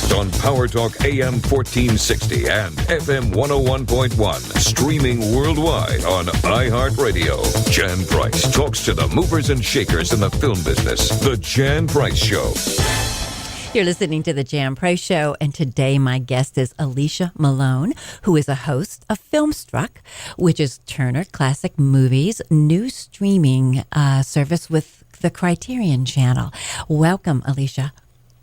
Breakfast on Power Talk AM 1460 and FM 101.1. Streaming worldwide on iHeartRadio. Jan Price talks to the movers and shakers in the film business. The Jan Price Show. You're listening to The Jan Price Show, and today my guest is Alicia Malone, who is a host of Filmstruck, which is Turner Classic Movies' new streaming service with the Criterion Channel. Welcome, Alicia.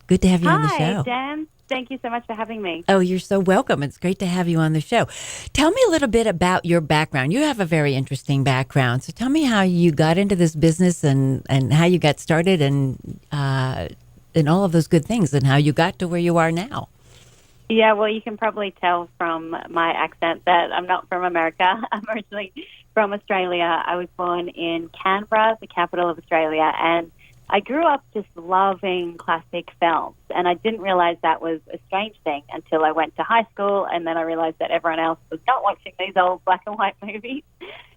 Good to have you on the show. Hi, Jan. Thank you so much for having me. Oh, you're so welcome. It's great to have you on the show. Tell me a little bit about your background. You have a very interesting background. So tell me how you got into this business and how you got started and all of those good things and how you got to where you are now. Yeah, well, you can probably tell from my accent that I'm not from America. I'm originally from Australia. I was born in Canberra, the capital of Australia, and I grew up just loving classic films, and I didn't realize that was a strange thing until I went to high school, and then I realized that everyone else was not watching these old black and white movies.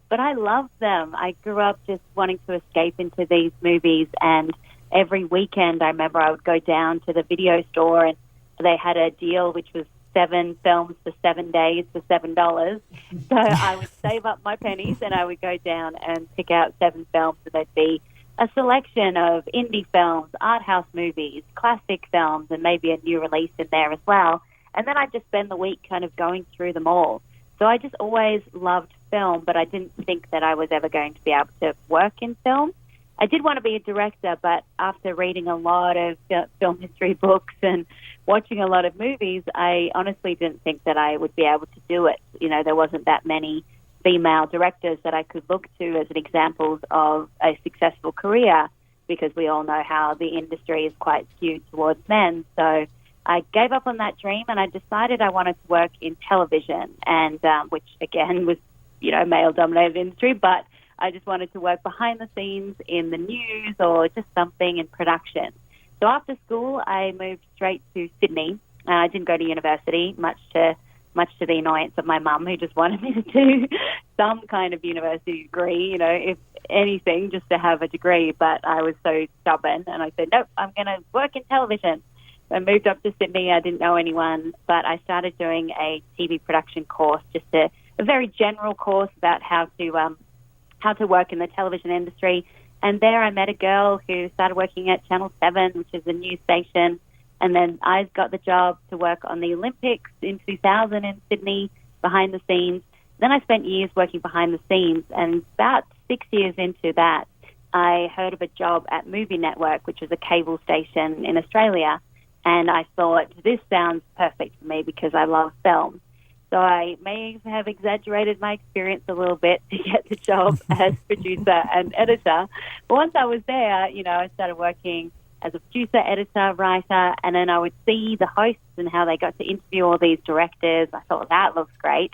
But I loved them. I grew up just wanting to escape into these movies, and every weekend I remember I would go down to the video store, and they had a deal which was 7 films for 7 days for $7. So I would save up my pennies, and I would go down and pick out 7 films, and they'd be a selection of indie films, art house movies, classic films, and maybe a new release in there as well. And then I'd just spend the week kind of going through them all. So I just always loved film, but I didn't think that I was ever going to be able to work in film. I did want to be a director, but after reading a lot of film history books and watching a lot of movies, I honestly didn't think that I would be able to do it. You know, there wasn't that many female directors that I could look to as an examples of a successful career, because we all know how the industry is quite skewed towards men. So I gave up on that dream, and I decided I wanted to work in television, and which again was, you know, male-dominated industry, but I just wanted to work behind the scenes in the news or just something in production. So after school, I moved straight to Sydney. I didn't go to university, much to the annoyance of my mum, who just wanted me to do some kind of university degree, you know, if anything, just to have a degree. But I was so stubborn, and I said, nope, I'm going to work in television. I moved up to Sydney. I didn't know anyone, but I started doing a TV production course, just a very general course about how to work in the television industry. And there I met a girl who started working at Channel 7, which is a news station. And then I got the job to work on the Olympics in 2000 in Sydney, behind the scenes. Then I spent years working behind the scenes, and about 6 years into that, I heard of a job at Movie Network, which is a cable station in Australia. And I thought, this sounds perfect for me because I love film. So I may have exaggerated my experience a little bit to get the job as producer and editor. But once I was there, you know, I started working as a producer, editor, writer, and then I would see the hosts and how they got to interview all these directors. I thought, that looks great.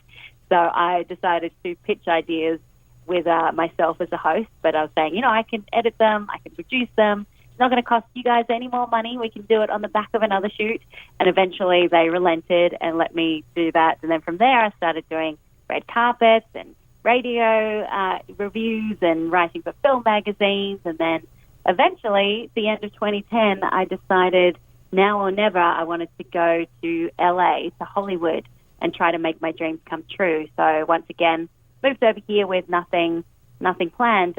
So I decided to pitch ideas with myself as a host, but I was saying, you know, I can edit them, I can produce them. It's not going to cost you guys any more money. We can do it on the back of another shoot. And eventually they relented and let me do that. And then from there I started doing red carpets and radio reviews and writing for film magazines. And then eventually, at the end of 2010, I decided now or never I wanted to go to LA, to Hollywood, and try to make my dreams come true. So once again, moved over here with nothing planned.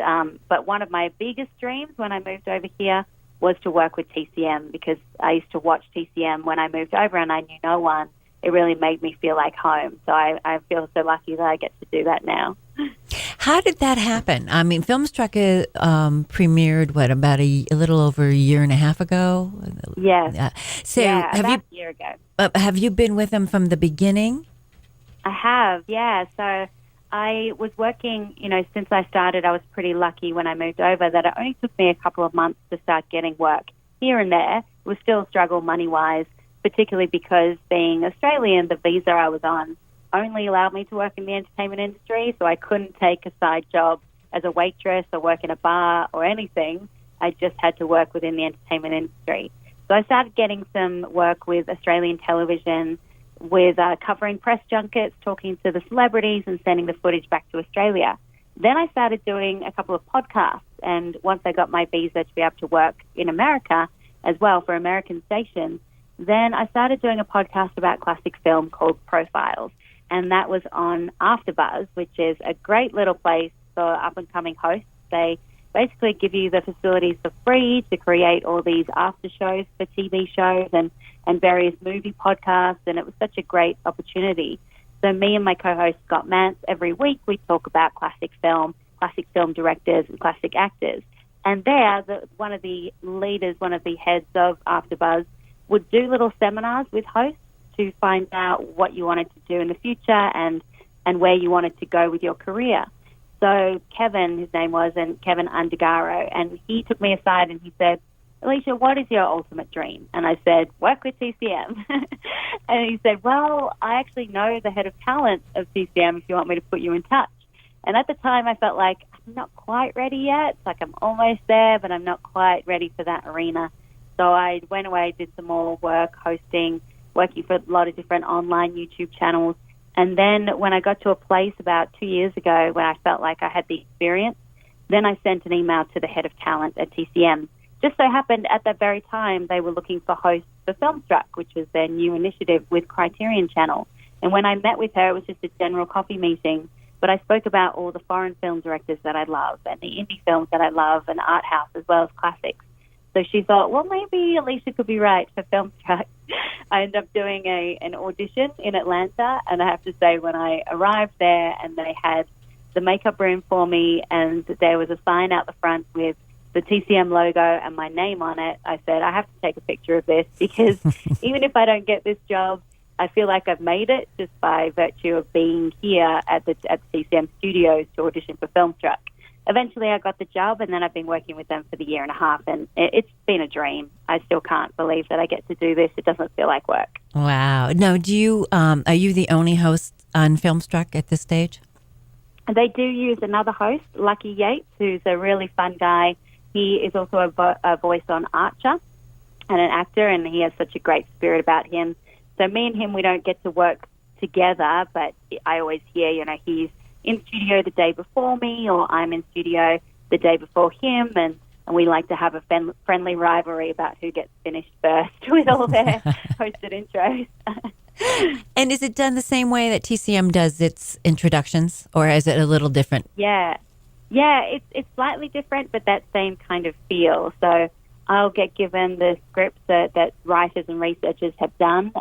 But one of my biggest dreams when I moved over here was to work with TCM, because I used to watch TCM when I moved over and I knew no one. It really made me feel like home. So I feel so lucky that I get to do that now. How did that happen? I mean, Filmstruck premiered, about a little over a year and a half ago? Yes. So about a year ago. Have you been with them from the beginning? I have, yeah. So I was working, you know, since I started, I was pretty lucky when I moved over that it only took me a couple of months to start getting work here and there. It was still a struggle money-wise, particularly because being Australian, the visa I was on only allowed me to work in the entertainment industry, so I couldn't take a side job as a waitress or work in a bar or anything. I just had to work within the entertainment industry. So I started getting some work with Australian television, with covering press junkets, talking to the celebrities and sending the footage back to Australia. Then I started doing a couple of podcasts, and once I got my visa to be able to work in America as well for American stations, then I started doing a podcast about classic film called Profiles, and that was on AfterBuzz, which is a great little place for up-and-coming hosts. They basically give you the facilities for free to create all these after shows for TV shows and various movie podcasts, and it was such a great opportunity. So me and my co-host Scott Mance, every week we talk about classic film directors, and classic actors. And there, one of the leaders, one of the heads of AfterBuzz, would do little seminars with hosts to find out what you wanted to do in the future and where you wanted to go with your career. So Kevin, his name was, and Kevin Undergaro, and he took me aside and he said, Alicia, what is your ultimate dream? And I said, work with TCM. And he said, well, I actually know the head of talent of TCM if you want me to put you in touch. And at the time I felt like I'm not quite ready yet. It's like I'm almost there, but I'm not quite ready for that arena. So I went away, did some more work, hosting, working for a lot of different online YouTube channels. And then when I got to a place about 2 years ago when I felt like I had the experience, then I sent an email to the head of talent at TCM. Just so happened at that very time they were looking for hosts for Filmstruck, which was their new initiative with Criterion Channel. And when I met with her, it was just a general coffee meeting. But I spoke about all the foreign film directors that I love and the indie films that I love and art house as well as classics. So she thought, well, maybe Alicia could be right for Filmstruck. I ended up doing an audition in Atlanta, and I have to say when I arrived there and they had the makeup room for me and there was a sign out the front with the TCM logo and my name on it, I said, I have to take a picture of this because even if I don't get this job, I feel like I've made it just by virtue of being here at the TCM studios to audition for Filmstruck. Eventually I got the job, and then I've been working with them for the year and a half, and it's been a dream. I still can't believe that I get to do this. It doesn't feel like work. Wow. Now, do you are you the only host on Filmstruck at this stage? They do use another host, Lucky Yates, who's a really fun guy. He is also a voice on Archer and an actor, and he has such a great spirit about him. So me and him, we don't get to work together, but I always hear, he's in studio the day before me, or I'm in studio the day before him, and we like to have a friendly rivalry about who gets finished first with all their hosted intros. And is it done the same way that TCM does its introductions, or is it a little different? Yeah, it's slightly different, but that same kind of feel. So I'll get given the scripts that writers and researchers have done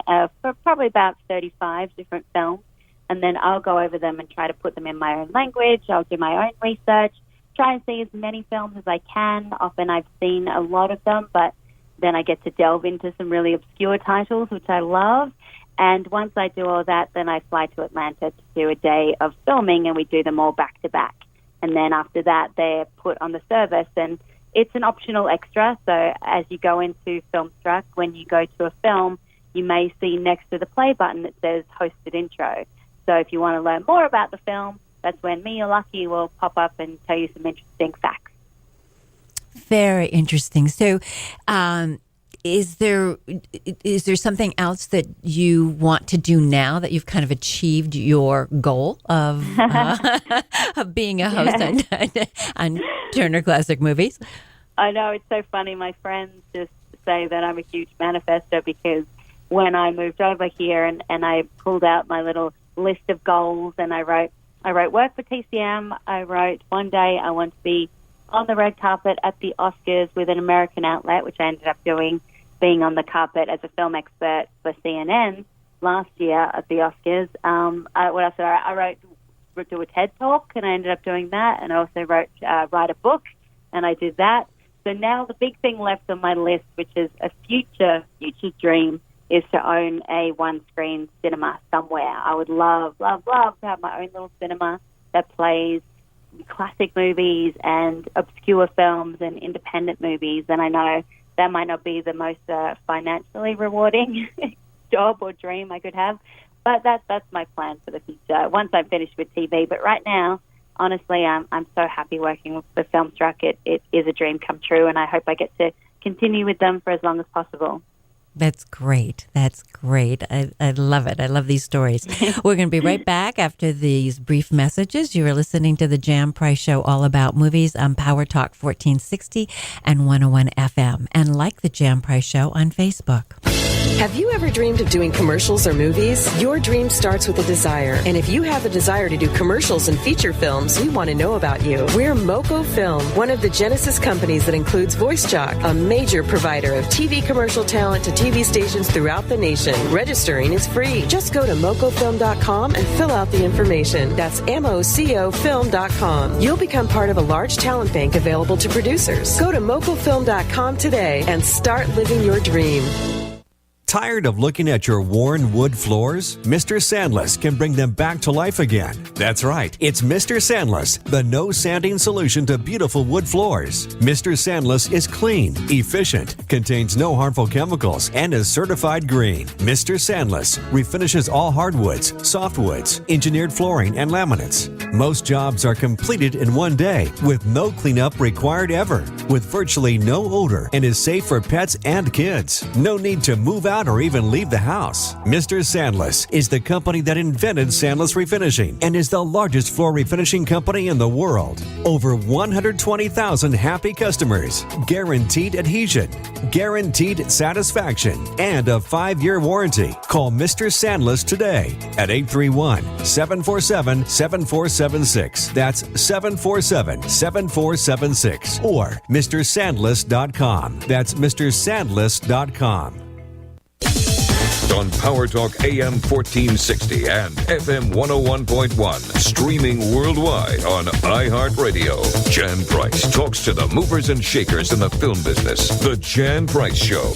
for probably about 35 different films. And then I'll go over them and try to put them in my own language. I'll do my own research, try and see as many films as I can. Often I've seen a lot of them, but then I get to delve into some really obscure titles, which I love. And once I do all that, then I fly to Atlanta to do a day of filming, and we do them all back to back. And then after that, they're put on the service, and it's an optional extra. So as you go into Filmstruck, when you go to a film, you may see next to the play button that says hosted intro. So if you want to learn more about the film, that's when me or Lucky will pop up and tell you some interesting facts. Very interesting. So is there something else that you want to do now that you've kind of achieved your goal of of being a host on Turner Classic Movies? I know, it's so funny. My friends just say that I'm a huge manifestor because when I moved over here and I pulled out my little list of goals, and I wrote work for TCM. I wrote one day I want to be on the red carpet at the Oscars with an American outlet, which I ended up doing, being on the carpet as a film expert for CNN last year at the Oscars. What else? I wrote do a TED talk, and I ended up doing that, and I also wrote write a book, and I did that. So now the big thing left on my list, which is a future dream, is to own a one-screen cinema somewhere. I would love, love, love to have my own little cinema that plays classic movies and obscure films and independent movies. And I know that might not be the most financially rewarding job or dream I could have, but that's my plan for the future once I'm finished with TV. But right now, honestly, I'm so happy working with the Filmstruck. It is a dream come true, and I hope I get to continue with them for as long as possible. That's great. That's great. I love it. I love these stories. We're going to be right back after these brief messages. You are listening to the Jan Price Show, all about movies on Power Talk 1460 and 101 FM. And like the Jan Price Show on Facebook. Have you ever dreamed of doing commercials or movies? Your dream starts with a desire. And if you have the desire to do commercials and feature films, we want to know about you. We're Moco Film, one of the Genesis companies that includes VoiceJock, a major provider of TV commercial talent to TV stations throughout the nation. Registering is free. Just go to mocofilm.com and fill out the information. That's MOCOfilm.com. You'll become part of a large talent bank available to producers. Go to mocofilm.com today and start living your dream. Tired of looking at your worn wood floors? Mr. Sandless can bring them back to life again. That's right, it's Mr. Sandless, the no sanding solution to beautiful wood floors. Mr. Sandless is clean, efficient, contains no harmful chemicals, and is certified green. Mr. Sandless refinishes all hardwoods, softwoods, engineered flooring, and laminates. Most jobs are completed in one day with no cleanup required ever, with virtually no odor, and is safe for pets and kids. No need to move out or even leave the house. Mr. Sandless is the company that invented Sandless Refinishing and is the largest floor refinishing company in the world. Over 120,000 happy customers, guaranteed adhesion, guaranteed satisfaction, and a 5-year warranty. Call Mr. Sandless today at 831-747-7476. That's 747-7476. Or MrSandless.com. That's MrSandless.com. On Power Talk AM 1460 and FM 101.1. Streaming worldwide on iHeartRadio. Jan Price talks to the movers and shakers in the film business. The Jan Price Show.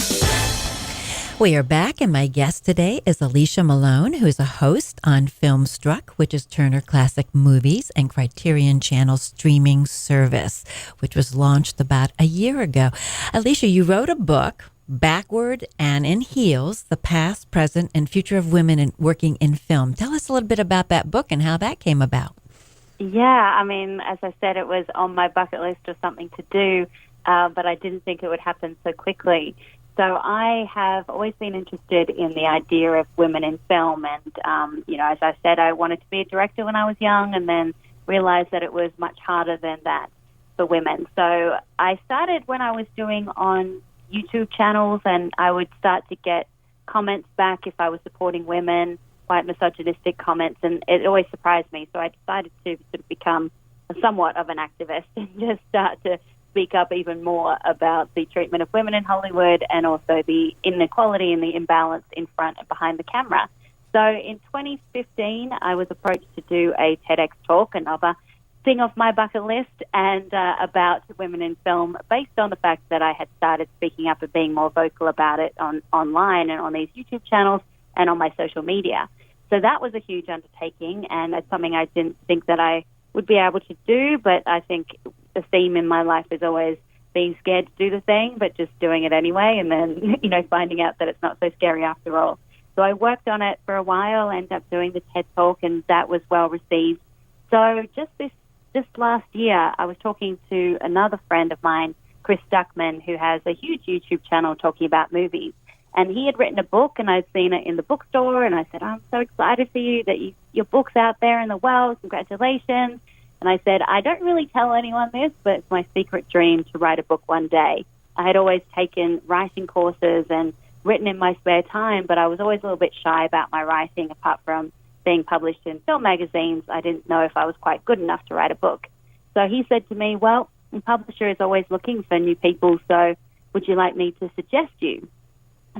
We are back, and my guest today is Alicia Malone, who is a host on Filmstruck, which is Turner Classic Movies and Criterion Channel's streaming service, which was launched about a year ago. Alicia, you wrote a book, Backward and in Heels, The Past, Present, and Future of Women Working in Film. Tell us a little bit about that book and how that came about. Yeah, I mean, as I said, it was on my bucket list of something to do, but I didn't think it would happen so quickly. So I have always been interested in the idea of women in film. And, as I said, I wanted to be a director when I was young and then realized that it was much harder than that for women. So I started when I was doing on YouTube channels, and I would start to get comments back if I was supporting women, quite misogynistic comments, and it always surprised me. So I decided to sort of become somewhat of an activist and just start to speak up even more about the treatment of women in Hollywood and also the inequality and the imbalance in front and behind the camera. So in 2015, I was approached to do a TEDx talk, another thing off my bucket list, and about women in film, based on the fact that I had started speaking up and being more vocal about it online and on these YouTube channels and on my social media. So that was a huge undertaking, and it's something I didn't think that I would be able to do, but I think the theme in my life is always being scared to do the thing, but just doing it anyway, and then, finding out that it's not so scary after all. So I worked on it for a while, ended up doing the TED Talk, and that was well received. So just last year, I was talking to another friend of mine, Chris Duckman, who has a huge YouTube channel talking about movies. And he had written a book, and I'd seen it in the bookstore, and I said, I'm so excited for you that your book's out there in the world. Congratulations. And I said, I don't really tell anyone this, but it's my secret dream to write a book one day. I had always taken writing courses and written in my spare time, but I was always a little bit shy about my writing, apart from being published in film magazines. I didn't know if I was quite good enough to write a book. So he said to me, well, the publisher is always looking for new people, so would you like me to suggest you?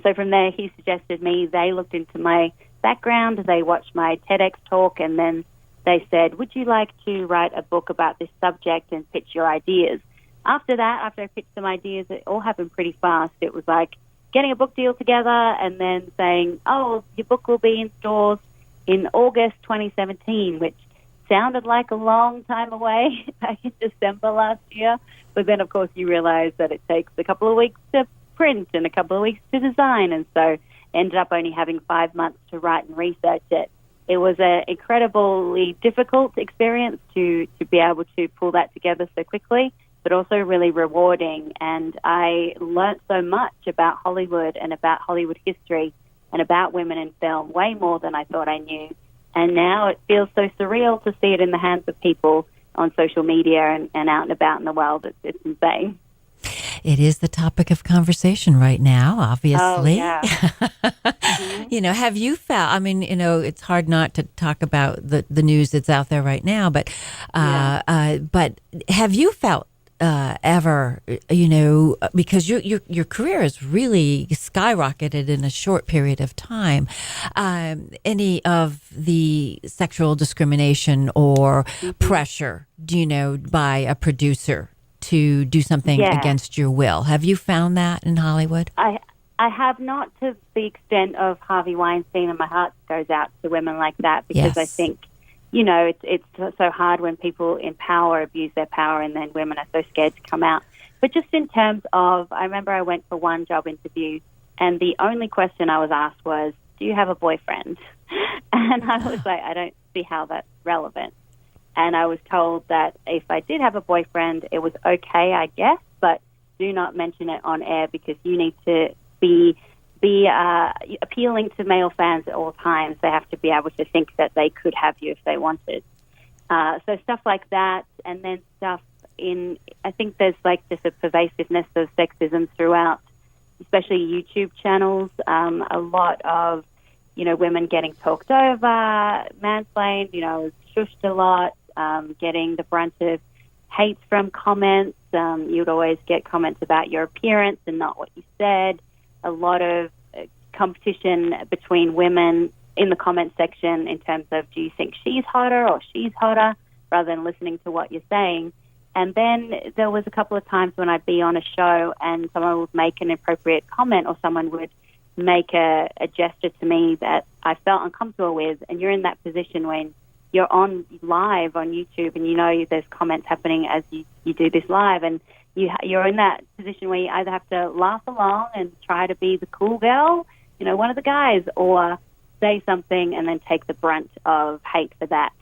So from there, he suggested me. They looked into my background, they watched my TEDx talk, and then they said, would you like to write a book about this subject and pitch your ideas? After that, after I pitched some ideas, it all happened pretty fast. It was like getting a book deal together and then saying, oh, your book will be in stores in August 2017, which sounded like a long time away, back in December last year. But then, of course, you realize that it takes a couple of weeks to print and a couple of weeks to design, and so ended up only having 5 months to write and research it. It was an incredibly difficult experience to be able to pull that together so quickly, but also really rewarding. And I learned so much about Hollywood and about Hollywood history and about women in film, way more than I thought I knew. And now it feels so surreal to see it in the hands of people on social media and out and about in the world. It's insane. it is the topic of conversation right now, obviously. Oh, yeah. Mm-hmm. Have you found, it's hard not to talk about the news that's out there right now, but have you felt ever, because your career has really skyrocketed in a short period of time, any of the sexual discrimination or pressure, by a producer to do something against your will? Have you found that in Hollywood? I have, not to the extent of Harvey Weinstein, and my heart goes out to women like that, because I think, it's so hard when people in power abuse their power, and then women are so scared to come out. But just in terms of, I remember I went for one job interview, and the only question I was asked was, do you have a boyfriend? And I was like, I don't see how that's relevant. And I was told that if I did have a boyfriend, it was okay, I guess, but do not mention it on air, because you need to be appealing to male fans at all times. They have to be able to think that they could have you if they wanted. So stuff like that, and then stuff I think there's like just a pervasiveness of sexism throughout, especially YouTube channels. A lot of, women getting talked over, mansplained, shushed a lot, getting the brunt of hate from comments. You'd always get comments about your appearance and not what you said. A lot of competition between women in the comment section in terms of, do you think she's hotter or she's hotter, rather than listening to what you're saying. And then there was a couple of times when I'd be on a show and someone would make an inappropriate comment, or someone would make a gesture to me that I felt uncomfortable with. And you're in that position when you're on live on YouTube and there's comments happening as you do this live, and you're in that position where you either have to laugh along and try to be the cool girl, one of the guys, or say something and then take the brunt of hate for that.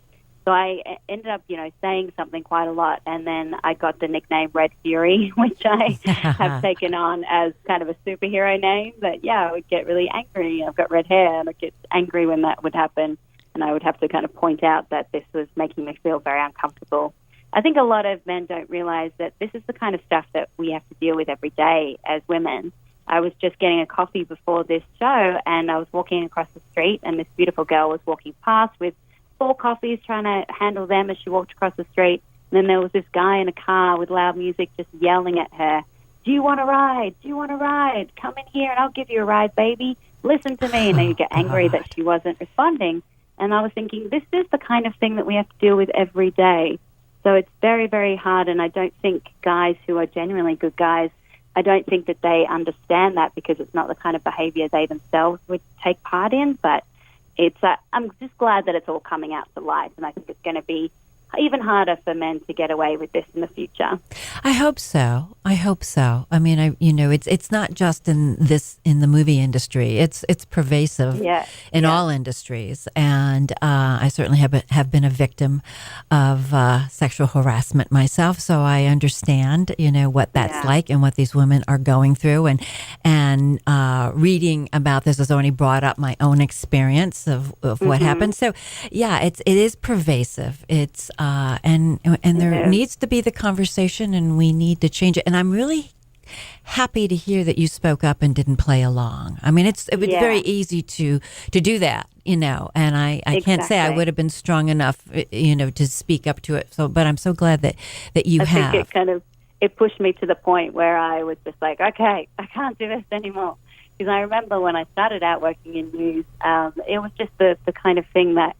So I ended up, saying something quite a lot, and then I got the nickname Red Fury, which I have taken on as kind of a superhero name. But I would get really angry. I've got red hair, and I'd get angry when that would happen, and I would have to kind of point out that this was making me feel very uncomfortable. I think a lot of men don't realize that this is the kind of stuff that we have to deal with every day as women. I was just getting a coffee before this show, and I was walking across the street, and this beautiful girl was walking past with 4 coffees, trying to handle them as she walked across the street. And then there was this guy in a car with loud music just yelling at her, do you want a ride? Do you want a ride? Come in here and I'll give you a ride, baby. Listen to me. And then you get angry that she wasn't responding. And I was thinking, this is the kind of thing that we have to deal with every day. So it's very, very hard, and I don't think guys who are genuinely good guys, I don't think that they understand that, because it's not the kind of behavior they themselves would take part in. But I'm just glad that it's all coming out to light, and I think it's going to be even harder for men to get away with this in the future. I hope so. I mean, it's not just in the movie industry. It's pervasive in all industries. And I certainly have been a victim of sexual harassment myself. So I understand, what that's like and what these women are going through. And reading about this has only brought up my own experience of what happened. So it is pervasive. It's and there needs to be the conversation, and we need to change it. And I'm really happy to hear that you spoke up and didn't play along. I mean, it was very easy to do that, and I can't say I would have been strong enough, to speak up to it. So, but I'm so glad that you have. I think it pushed me to the point where I was just like, okay, I can't do this anymore. Because I remember when I started out working in news, it was just the kind of thing that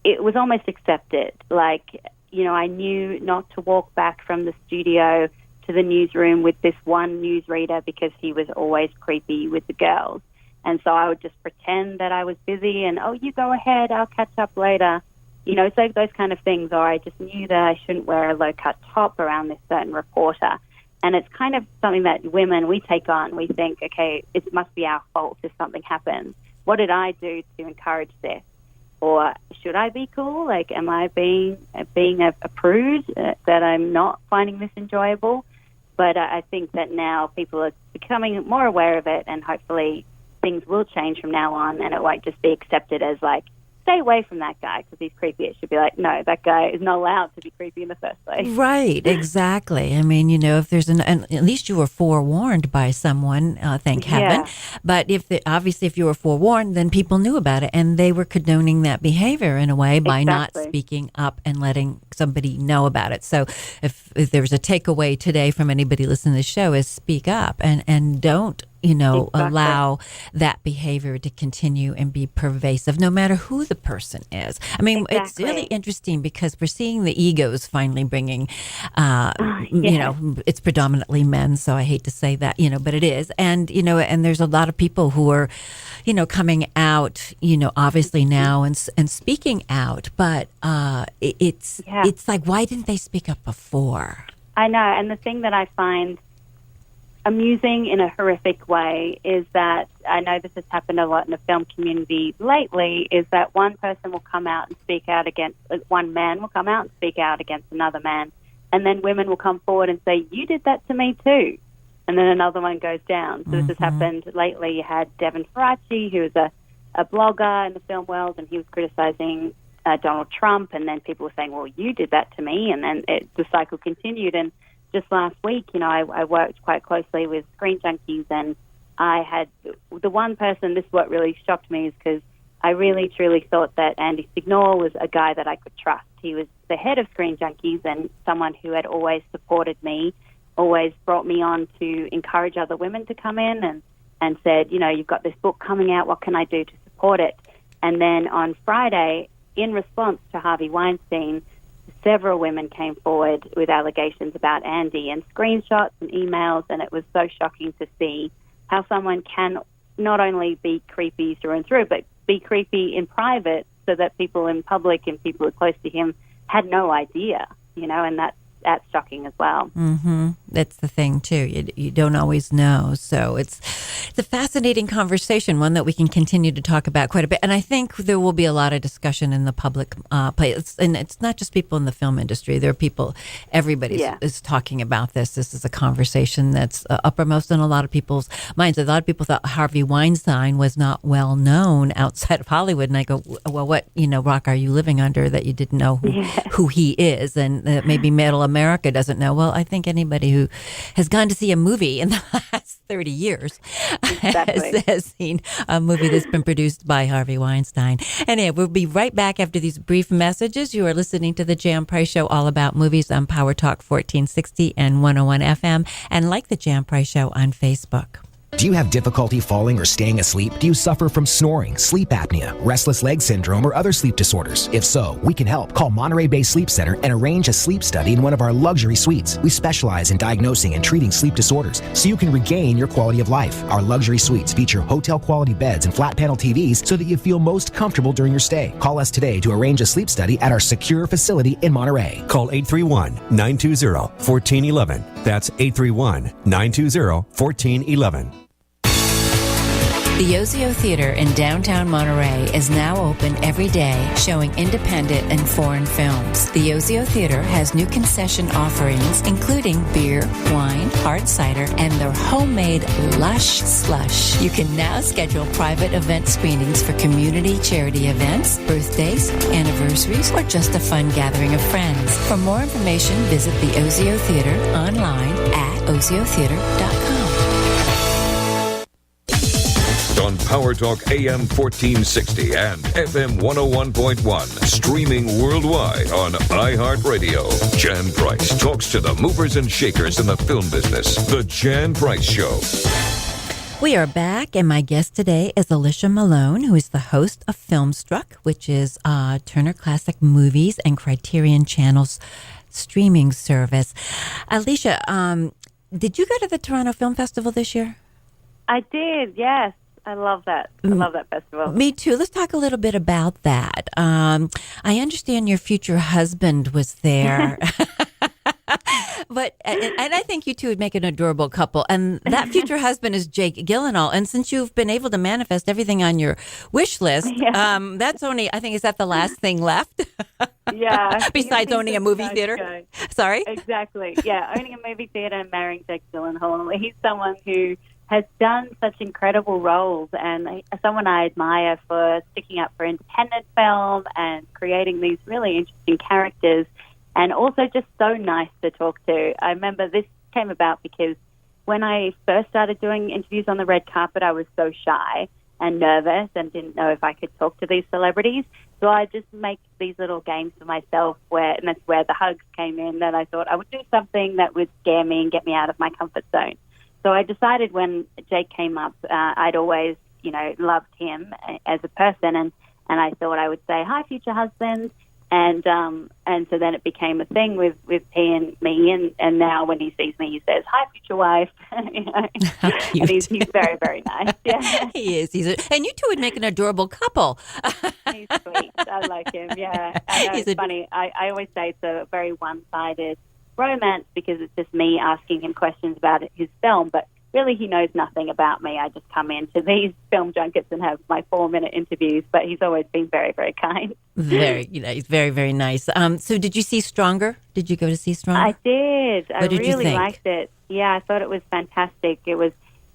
it was almost accepted. Like, I knew not to walk back from the studio to the newsroom with this one newsreader, because he was always creepy with the girls. And so I would just pretend that I was busy and, you go ahead, I'll catch up later. So those kind of things. Or I just knew that I shouldn't wear a low-cut top around this certain reporter. And it's kind of something that women, we take on. We think, okay, it must be our fault if something happens. What did I do to encourage this? Or should I be cool? Like, am I being a prude, that I'm not finding this enjoyable? But I think that now people are becoming more aware of it, and hopefully things will change from now on, and it won't just be accepted as like stay away from that guy because he's creepy. It should be like, no, that guy is not allowed to be creepy in the first place. Right, exactly. I mean, if there's and at least you were forewarned by someone, thank heaven. Yeah. But obviously if you were forewarned, then people knew about it, and they were condoning that behavior in a way by not speaking up and letting somebody know about it. So if there's a takeaway today from anybody listening to the show is speak up and don't allow that behavior to continue and be pervasive, no matter who the person is. I mean, It's really interesting because we're seeing the egos finally bringing, it's predominantly men, so I hate to say that, but it is. And, and there's a lot of people who are, coming out, obviously now and speaking out, but it's like, why didn't they speak up before? I know, and the thing that I find amusing in a horrific way is that, I know this has happened a lot in the film community lately, is that one person will come out and speak out against, one man will come out and speak out against another man, and then women will come forward and say, you did that to me too, and then another one goes down. So this has happened lately. You had Devin Faraci, who is a blogger in the film world, and he was criticizing Donald Trump, and then people were saying, well, you did that to me, and then the cycle continued. And just last week, I worked quite closely with Screen Junkies, and I had the one person, this is what really shocked me, is because I really, truly thought that Andy Signor was a guy that I could trust. He was the head of Screen Junkies and someone who had always supported me, always brought me on to encourage other women to come in and said, you've got this book coming out, what can I do to support it? And then on Friday, in response to Harvey Weinstein, several women came forward with allegations about Andy and screenshots and emails, and it was so shocking to see how someone can not only be creepy through and through, but be creepy in private so that people in public and people who are close to him had no idea, and that's shocking as well. Mm-hmm. That's the thing, too. You don't always know. So it's a fascinating conversation, one that we can continue to talk about quite a bit. And I think there will be a lot of discussion in the public place. And it's not just people in the film industry. There are people, everybody is talking about this. This is a conversation that's uppermost in a lot of people's minds. A lot of people thought Harvey Weinstein was not well known outside of Hollywood. And I go, well, what, rock are you living under that you didn't know who he is? And maybe middle America doesn't know. Well, I think anybody who has gone to see a movie in the last 30 years has seen a movie that's been produced by Harvey Weinstein. Anyway, we'll be right back after these brief messages. You are listening to the Jan Price Show, all about movies on Power Talk 1460 and 101 FM, and like the Jan Price Show on Facebook. Do you have difficulty falling or staying asleep? Do you suffer from snoring, sleep apnea, restless leg syndrome, or other sleep disorders? If so, we can help. Call Monterey Bay Sleep Center and arrange a sleep study in one of our luxury suites. We specialize in diagnosing and treating sleep disorders so you can regain your quality of life. Our luxury suites feature hotel-quality beds and flat-panel TVs so that you feel most comfortable during your stay. Call us today to arrange a sleep study at our secure facility in Monterey. Call 831-920-1411. That's 831-920-1411. The Ozio Theater in downtown Monterey is now open every day, showing independent and foreign films. The Ozio Theater has new concession offerings, including beer, wine, hard cider, and their homemade Lush Slush. You can now schedule private event screenings for community charity events, birthdays, anniversaries, or just a fun gathering of friends. For more information, visit the Ozio Theater online at oziotheater.com. On Power Talk AM 1460 and FM 101.1, streaming worldwide on iHeartRadio. Jan Price talks to the movers and shakers in the film business. The Jan Price Show. We are back, and my guest today is Alicia Malone, who is the host of Filmstruck, which is Turner Classic Movies and Criterion Channel's streaming service. Alicia, did you go to the Toronto Film Festival this year? I did, yes. I love that. I love that festival. Me too. Let's talk a little bit about that. I understand your future husband was there. But and I think you two would make an adorable couple. And that future husband is Jake Gyllenhaal. And since you've been able to manifest everything on your wish list, that's only, I think, is that the last thing left? Yeah. Besides owning a movie theater? Sorry? Exactly. Yeah, owning a movie theater and marrying Jake Gyllenhaal. He's someone who has done such incredible roles, and someone I admire for sticking up for independent film and creating these really interesting characters, and also just so nice to talk to. I remember this came about because when I first started doing interviews on the red carpet, I was so shy and nervous and didn't know if I could talk to these celebrities. So I just make these little games for myself, and that's where the hugs came in, that I thought I would do something that would scare me and get me out of my comfort zone. So I decided when Jake came up, I'd always, loved him as a person, and I thought I would say, "Hi, future husband." And so then it became a thing with he and me, and now when he sees me, he says, "Hi, future wife." How cute. And he's very, very nice. Yeah, He is. And you two would make an adorable couple. he's sweet. I like him. Yeah, I know, it's funny. I always say it's a very one-sided romance because it's just me asking him questions about his film, but really he knows nothing about me. I just come into these film junkets and have my 4-minute interviews, but he's always been very, very kind. He's very, very nice. So did you see Stronger? Did you go to see Stronger? I did. What did you really think? liked it. Yeah, I thought it was fantastic. It was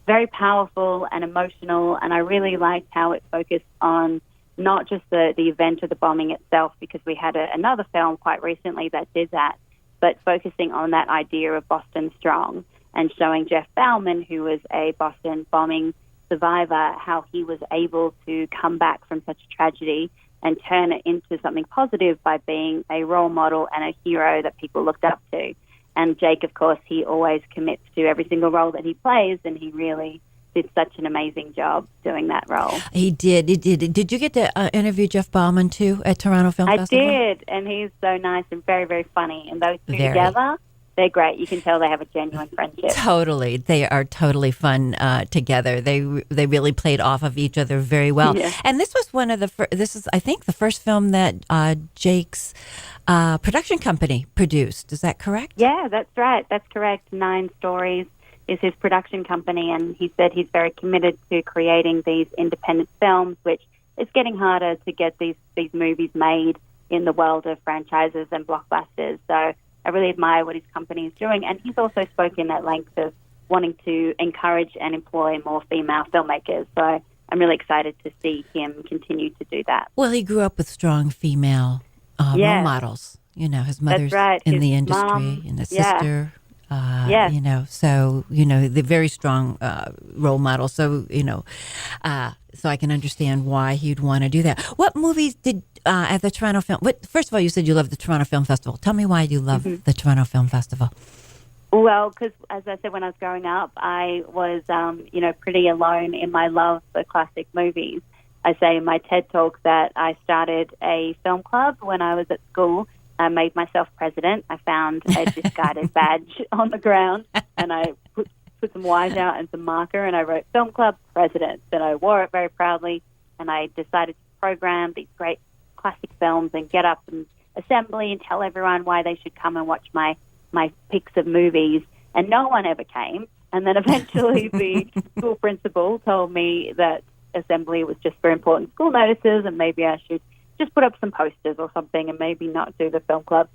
very powerful and emotional, and I really liked how it focused on not just the event of the bombing itself, because we had another film quite recently that did that, but focusing on that idea of Boston Strong and showing Jeff Bauman, who was a Boston bombing survivor, how he was able to come back from such a tragedy and turn it into something positive by being a role model and a hero that people looked up to. And Jake, of course, he always commits to every single role that he plays, and he really did such an amazing job doing that role. He did. Did you get to interview Jeff Bauman, too, at Toronto Film Festival? I did, and he's so nice and very, very funny. And those two together, they're great. You can tell they have a genuine friendship. Totally. They are totally fun together. They really played off of each other very well. Yeah. And this was one of the this is, I think, the first film that Jake's production company produced. Is that correct? Yeah, that's right. That's correct. 9 Stories is his production company, and he said he's very committed to creating these independent films, which is getting harder to get these movies made in the world of franchises and blockbusters. So I really admire what his company is doing, and he's also spoken at length of wanting to encourage and employ more female filmmakers. So I'm really excited to see him continue to do that. Well, he grew up with strong female role models. His mother's in the industry, mom, and his sister. So the very strong role model. So so I can understand why he'd want to do that. What movies did at the Toronto Film? First of all, you said you love the Toronto Film Festival. Tell me why you love the Toronto Film Festival. Well, because as I said, when I was growing up, I was pretty alone in my love for classic movies. I say in my TED Talk that I started a film club when I was at school. I made myself president. I found a discarded badge on the ground, and I put some Y's out and some marker, and I wrote Film Club President. And I wore it very proudly, and I decided to program these great classic films and get up and assembly and tell everyone why they should come and watch my picks of movies. And no one ever came. And then eventually the school principal told me that assembly was just for important school notices, and maybe I should just put up some posters or something and maybe not do the film club.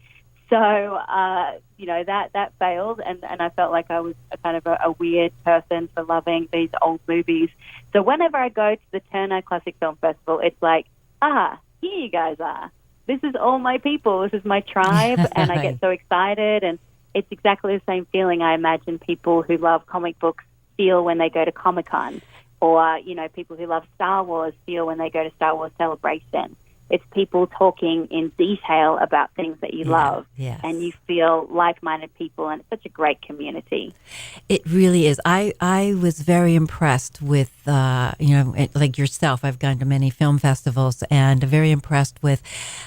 So, that failed, and I felt like I was a kind of a weird person for loving these old movies. So whenever I go to the Turner Classic Film Festival, it's like, here you guys are. This is all my people. This is my tribe, and I get so excited, and it's exactly the same feeling I imagine people who love comic books feel when they go to Comic-Con, or, people who love Star Wars feel when they go to Star Wars Celebration. It's people talking in detail about things that you love, and you feel like-minded people, and it's such a great community. It really is. I was very impressed with, like yourself, I've gone to many film festivals, and very impressed with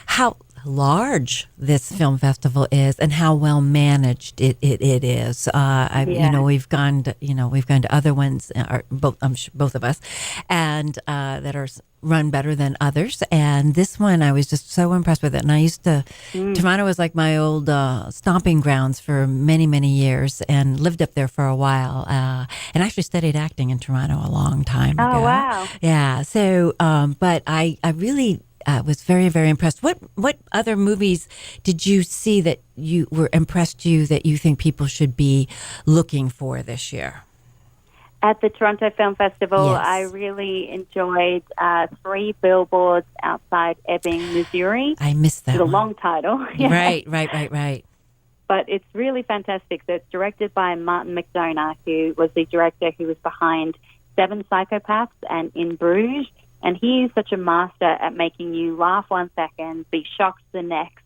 how large this film festival is and how well managed it is. We've gone to other ones, both of us, and that are run better than others. And this one, I was just so impressed with it. And I used to, Toronto was like my old stomping grounds for many, many years, and lived up there for a while, and actually studied acting in Toronto a long time ago. Oh, wow. Yeah. So, but I really was very, very impressed. What other movies did you see that you were impressed that you think people should be looking for this year? At the Toronto Film Festival, Yes. I really enjoyed 3 Billboards Outside Ebbing, Missouri. I missed that It's a one. long title. Right. But it's really fantastic. So it's directed by Martin McDonough, who was the director who was behind Seven Psychopaths and In Bruges. And he is such a master at making you laugh 1 second, be shocked the next,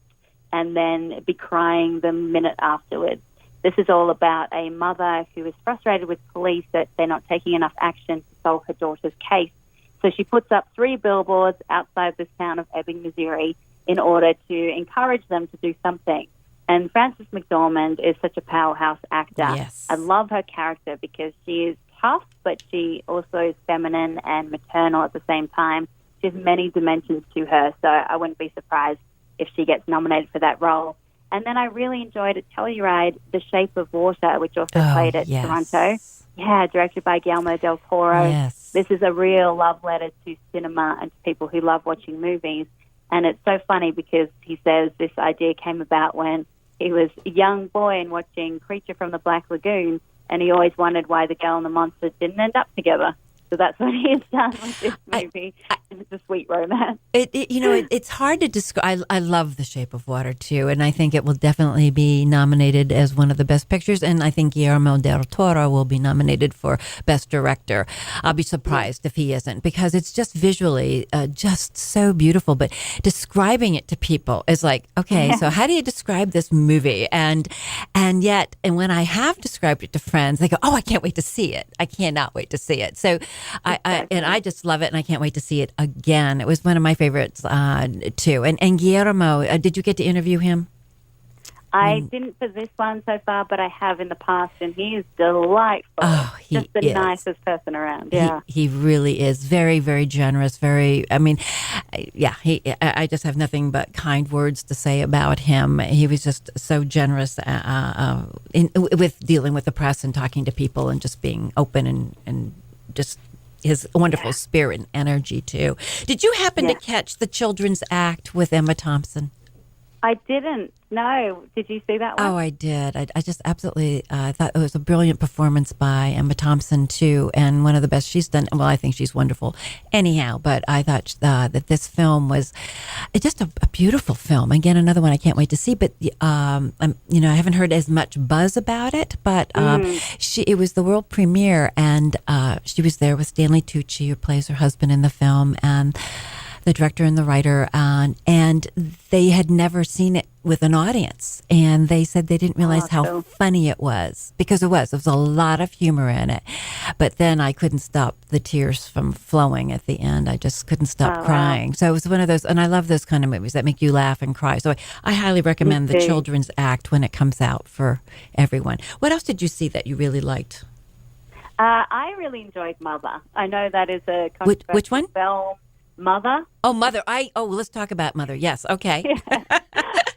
and then be crying the minute afterwards. This is all about a mother who is frustrated with police that they're not taking enough action to solve her daughter's case. So she puts up 3 billboards outside this town of Ebbing, Missouri, in order to encourage them to do something. And Frances McDormand is such a powerhouse actor. Yes. I love her character because she is tough, but she also is feminine and maternal at the same time. She has many dimensions to her, so I wouldn't be surprised if she gets nominated for that role. And then I really enjoyed a Telluride, The Shape of Water, which also played at Toronto. Yeah, directed by Guillermo del Toro. Yes. This is a real love letter to cinema and to people who love watching movies. And it's so funny because he says this idea came about when he was a young boy and watching Creature from the Black Lagoon, and he always wondered why the girl and the monster didn't end up together. So that's what he has done with this movie. It's a sweet romance. It's hard to describe. I love The Shape of Water, too, and I think it will definitely be nominated as one of the best pictures, and I think Guillermo del Toro will be nominated for Best Director. I'll be surprised if he isn't, because it's just visually just so beautiful, but describing it to people is like, okay, so how do you describe this movie? And when I have described it to friends, they go, oh, I can't wait to see it. I cannot wait to see it. So I just love it, and I can't wait to see it again. It was one of my favorites too. And Guillermo, did you get to interview him? I didn't for this one so far, but I have in the past, and he is delightful. Oh, he just the is. nicest person around. Yeah, he really is very, very generous. I just have nothing but kind words to say about him. He was just so generous with dealing with the press and talking to people and just being open and just his wonderful spirit and energy too. Did you happen to catch the children's act with Emma Thompson? I didn't. No. Did you see that one? Oh, I did. I just absolutely thought it was a brilliant performance by Emma Thompson, too, and one of the best she's done. Well, I think she's wonderful anyhow, but I thought that this film was just a beautiful film. Again, another one I can't wait to see, but, I haven't heard as much buzz about it, but it was the world premiere, and she was there with Stanley Tucci, who plays her husband in the film, and the director and the writer, and they had never seen it with an audience. And they said they didn't realize how funny it was, because there was a lot of humor in it. But then I couldn't stop the tears from flowing at the end. I just couldn't stop crying. Wow. So it was one of those, and I love those kind of movies that make you laugh and cry. So I highly recommend the children's act when it comes out for everyone. What else did you see that you really liked? I really enjoyed Mother. I know that is a controversial which one? film. Mother. Oh, Mother. Let's talk about Mother. Yes. Okay. Yeah.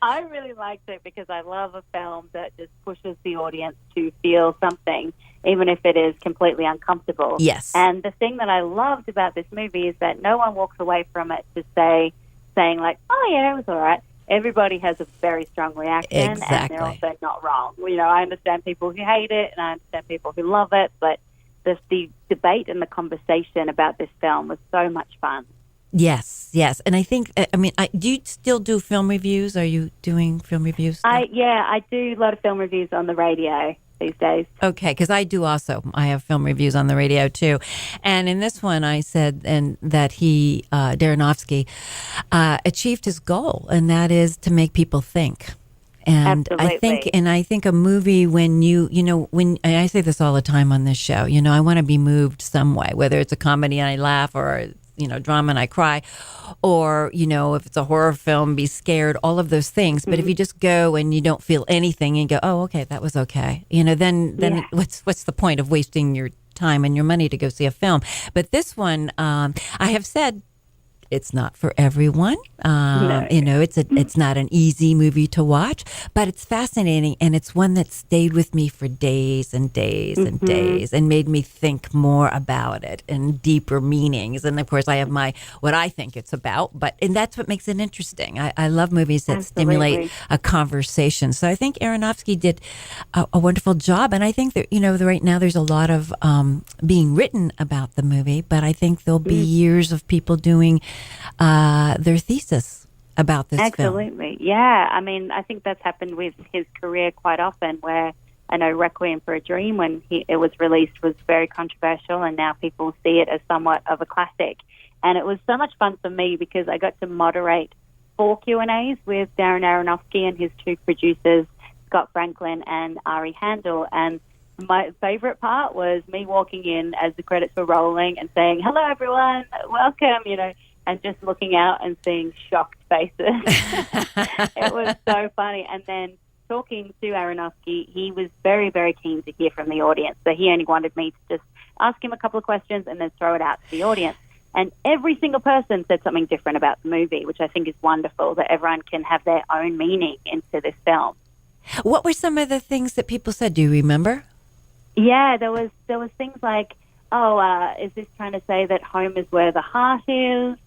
I really liked it because I love a film that just pushes the audience to feel something, even if it is completely uncomfortable. Yes. And the thing that I loved about this movie is that no one walks away from it saying like, oh yeah, it was all right. Everybody has a very strong reaction, exactly. And they're also not wrong. I understand people who hate it, and I understand people who love it, but the debate and the conversation about this film was so much fun. Yes. And I think, do you still do film reviews? Are you doing film reviews? I do a lot of film reviews on the radio these days. Okay, because I do also. I have film reviews on the radio too. And in this one, I said that he, Aronofsky, achieved his goal, and that is to make people think. And absolutely. I think a movie, when when I say this all the time on this show, I want to be moved some way, whether it's a comedy and I laugh, or drama and I cry, or, if it's a horror film, be scared, all of those things. But if you just go and you don't feel anything and go, oh, okay, that was okay, then what's the point of wasting your time and your money to go see a film? But this one, I have said, it's not for everyone. No. It's not an easy movie to watch, but it's fascinating, and it's one that stayed with me for days and days and days, and made me think more about it and deeper meanings. And of course, I have what I think it's about, and that's what makes it interesting. I love movies that stimulate a conversation. So I think Aronofsky did a wonderful job, and I think that right now there's a lot of being written about the movie, but I think there'll be years of people doing their thesis about this film. Absolutely. Yeah. I mean, I think that's happened with his career quite often, where I know Requiem for a Dream, when it was released, was very controversial, and now people see it as somewhat of a classic. And it was so much fun for me because I got to moderate 4 Q&As with Darren Aronofsky and his 2 producers, Scott Franklin and Ari Handel. And my favorite part was me walking in as the credits were rolling and saying, "Hello, everyone, welcome," and just looking out and seeing shocked faces. It was so funny. And then talking to Aronofsky, he was very, very keen to hear from the audience. So he only wanted me to just ask him a couple of questions and then throw it out to the audience. And every single person said something different about the movie, which I think is wonderful, that everyone can have their own meaning into this film. What were some of the things that people said? Do you remember? Yeah, there was things like, is this trying to say that home is where the heart is?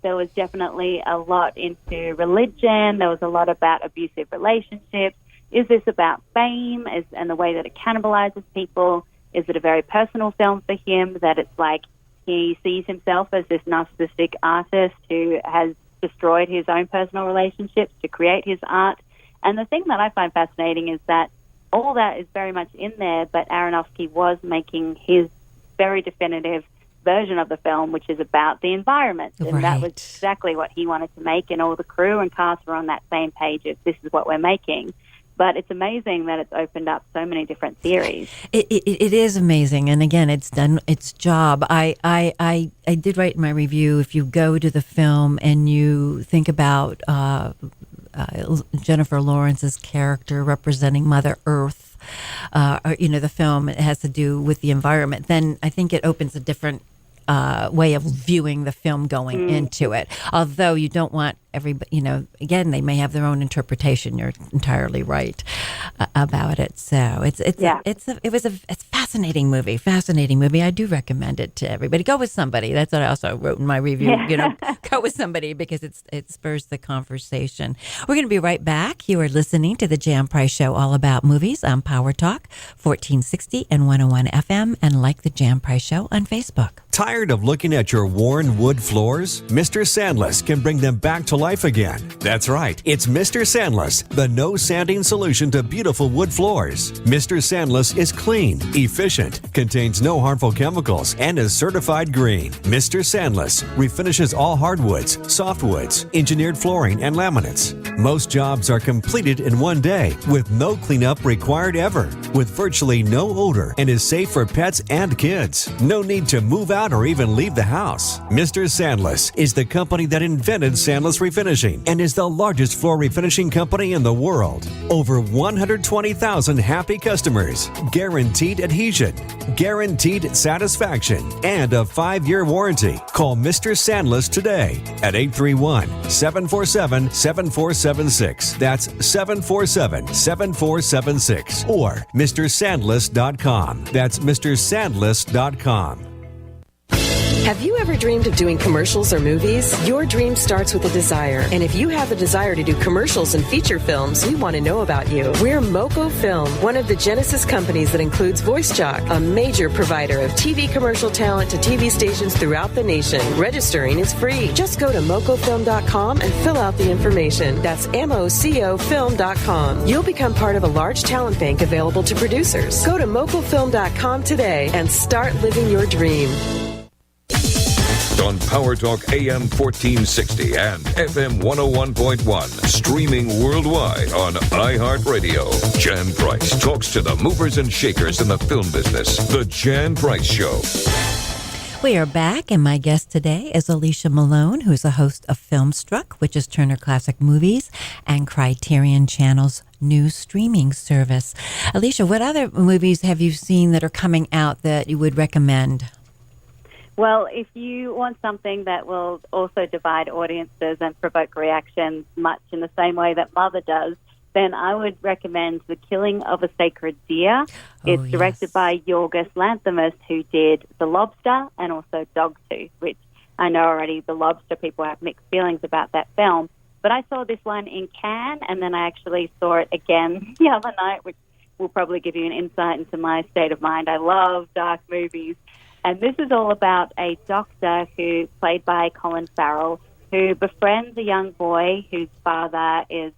There was definitely a lot into religion. There was a lot about abusive relationships. Is this about fame and the way that it cannibalizes people? Is it a very personal film for him, that it's like he sees himself as this narcissistic artist who has destroyed his own personal relationships to create his art? And the thing that I find fascinating is that all that is very much in there, but Aronofsky was making his very definitive version of the film, which is about the environment. And that was exactly what he wanted to make, and all the crew and cast were on that same page of this is what we're making. But it's amazing that it's opened up so many different theories. It is amazing, and again, it's done its job. I did write in my review, if you go to the film and you think about Jennifer Lawrence's character representing Mother Earth, the film, it has to do with the environment, then I think it opens a different way of viewing the film going into it. Although you don't want everybody, again, they may have their own interpretation. You're entirely right about it. So it's a fascinating movie. I do recommend it to everybody. Go with somebody. That's what I also wrote in my review. Yeah. Go with somebody because it spurs the conversation. We're going to be right back. You are listening to the Jan Price Show, all about movies on Power Talk 1460 and 101 FM, and like the Jan Price Show on Facebook. Tired of looking at your worn wood floors? Mr. Sandless can bring them back to life again. That's right. It's Mr. Sandless, the no sanding solution to beautiful wood floors. Mr. Sandless is clean, efficient, contains no harmful chemicals, and is certified green. Mr. Sandless refinishes all hardwoods, softwoods, engineered flooring, and laminates. Most jobs are completed in one day with no cleanup required ever, with virtually no odor, and is safe for pets and kids. No need to move out or even leave the house. Mr. Sandless is the company that invented Sandless Refinishing and is the largest floor refinishing company in the world. Over 120,000 happy customers, guaranteed adhesion, guaranteed satisfaction, and a 5-year warranty. Call Mr. Sandless today at 831-747-7476. That's 747-7476. Or MrSandless.com. That's MrSandless.com. Have you ever dreamed of doing commercials or movies? Your dream starts with a desire. And if you have a desire to do commercials and feature films, we want to know about you. We're Moco Film, one of the Genesis companies that includes VoiceJock, a major provider of TV commercial talent to TV stations throughout the nation. Registering is free. Just go to mocofilm.com and fill out the information. That's MOCOfilm.com. You'll become part of a large talent bank available to producers. Go to mocofilm.com today and start living your dream. On Power Talk AM 1460 and FM 101.1, streaming worldwide on iHeartRadio. Jan Price talks to the movers and shakers in the film business. The Jan Price Show. We are back, and my guest today is Alicia Malone, who's a host of Filmstruck, which is Turner Classic Movies and Criterion Channel's new streaming service. Alicia, what other movies have you seen that are coming out that you would recommend? Well, if you want something that will also divide audiences and provoke reactions much in the same way that Mother does, then I would recommend The Killing of a Sacred Deer. It's directed by Yorgos Lanthimos, who did The Lobster and also Dogtooth, which I know already The Lobster people have mixed feelings about that film. But I saw this one in Cannes, and then I actually saw it again the other night, which will probably give you an insight into my state of mind. I love dark movies. And this is all about a doctor who, played by Colin Farrell, who befriends a young boy whose father is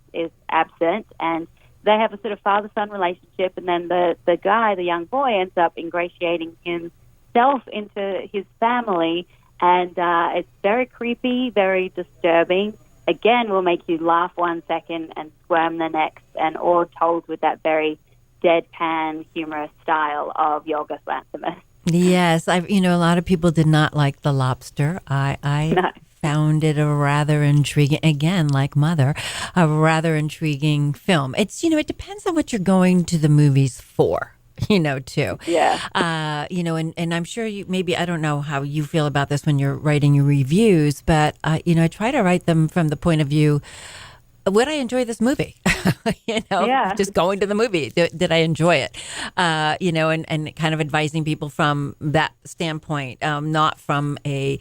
absent, and they have a sort of father-son relationship, and then the guy, the young boy, ends up ingratiating himself into his family, and it's very creepy, very disturbing. Again, will make you laugh 1 second and squirm the next, and all told with that very deadpan, humorous style of Yorgos Lanthimos. Yes, a lot of people did not like The Lobster. I No. found it a rather intriguing, again, like Mother, a rather intriguing film. It's, it depends on what you're going to the movies for. Too. Yeah. And I'm sure maybe, I don't know how you feel about this when you're writing your reviews, but, I try to write them from the point of view, would I enjoy this movie? Just going to the movie. Did I enjoy it? And kind of advising people from that standpoint, not from a,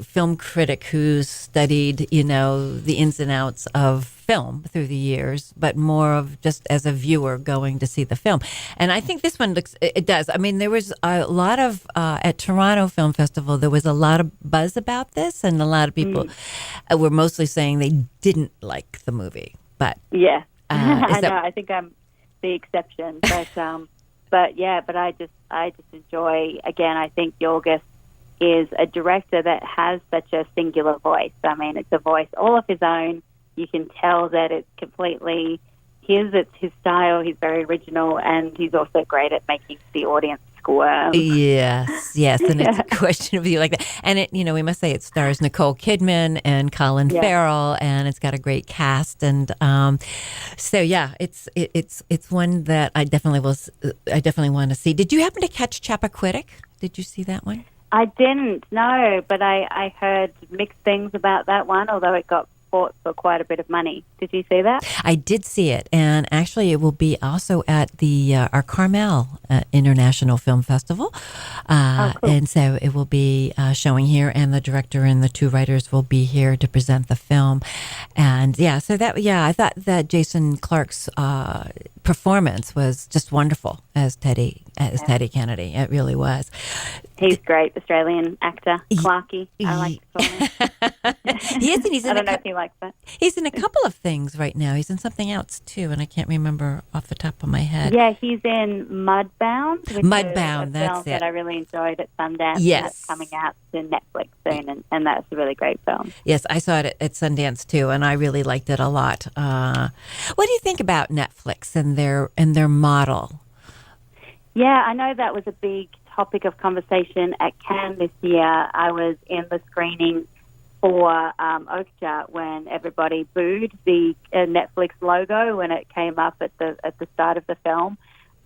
film critic who's studied, the ins and outs of film through the years, but more of just as a viewer going to see the film. And I think this one it does. I mean, there was a lot of, at Toronto Film Festival, there was a lot of buzz about this, and a lot of people were mostly saying they didn't like the movie. But yeah, I know. I think I'm the exception, but I just enjoy. Again, I think Yorgos is a director that has such a singular voice. I mean, it's a voice all of his own. You can tell that it's completely his. It's his style. He's very original, and he's also great at making the audience squirm. Yes, and it's a question of you like that. And it, we must say it stars Nicole Kidman and Colin Farrell, and it's got a great cast. And it's one that I definitely want to see. Did you happen to catch Chappaquiddick? Did you see that one? I didn't, no, but I heard mixed things about that one, although it got bought for quite a bit of money. Did you see that? I did see it, and actually it will be also at the our Carmel International Film Festival. Cool. And so it will be showing here, and the director and the two writers will be here to present the film. And I thought that Jason Clarke's performance was just wonderful as Teddy Kennedy. It really was. He's great, Australian actor, Clarky. I like to call him. He is, and he's in I don't know if he likes that. He's in a couple of things right now. He's in something else too, and I can't remember off the top of my head. Yeah, he's in Mudbound. Mudbound, that's film it. That I really enjoyed at Sundance. Yes, that's coming out to Netflix soon, and that's a really great film. Yes, I saw it at Sundance too, and I really liked it a lot. What do you think about Netflix and their model? Yeah, I know that was a big topic of conversation at Cannes this year. I was in the screening for Okja when everybody booed the Netflix logo when it came up at the start of the film,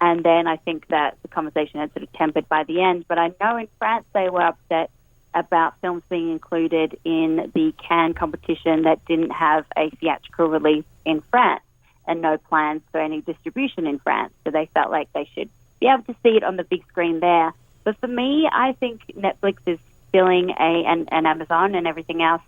and then I think that the conversation had sort of tempered by the end. But I know in France they were upset about films being included in the Cannes competition that didn't have a theatrical release in France and no plans for any distribution in France. So they felt like they should be able to see it on the big screen there. But for me, I think Netflix is filling and Amazon and everything else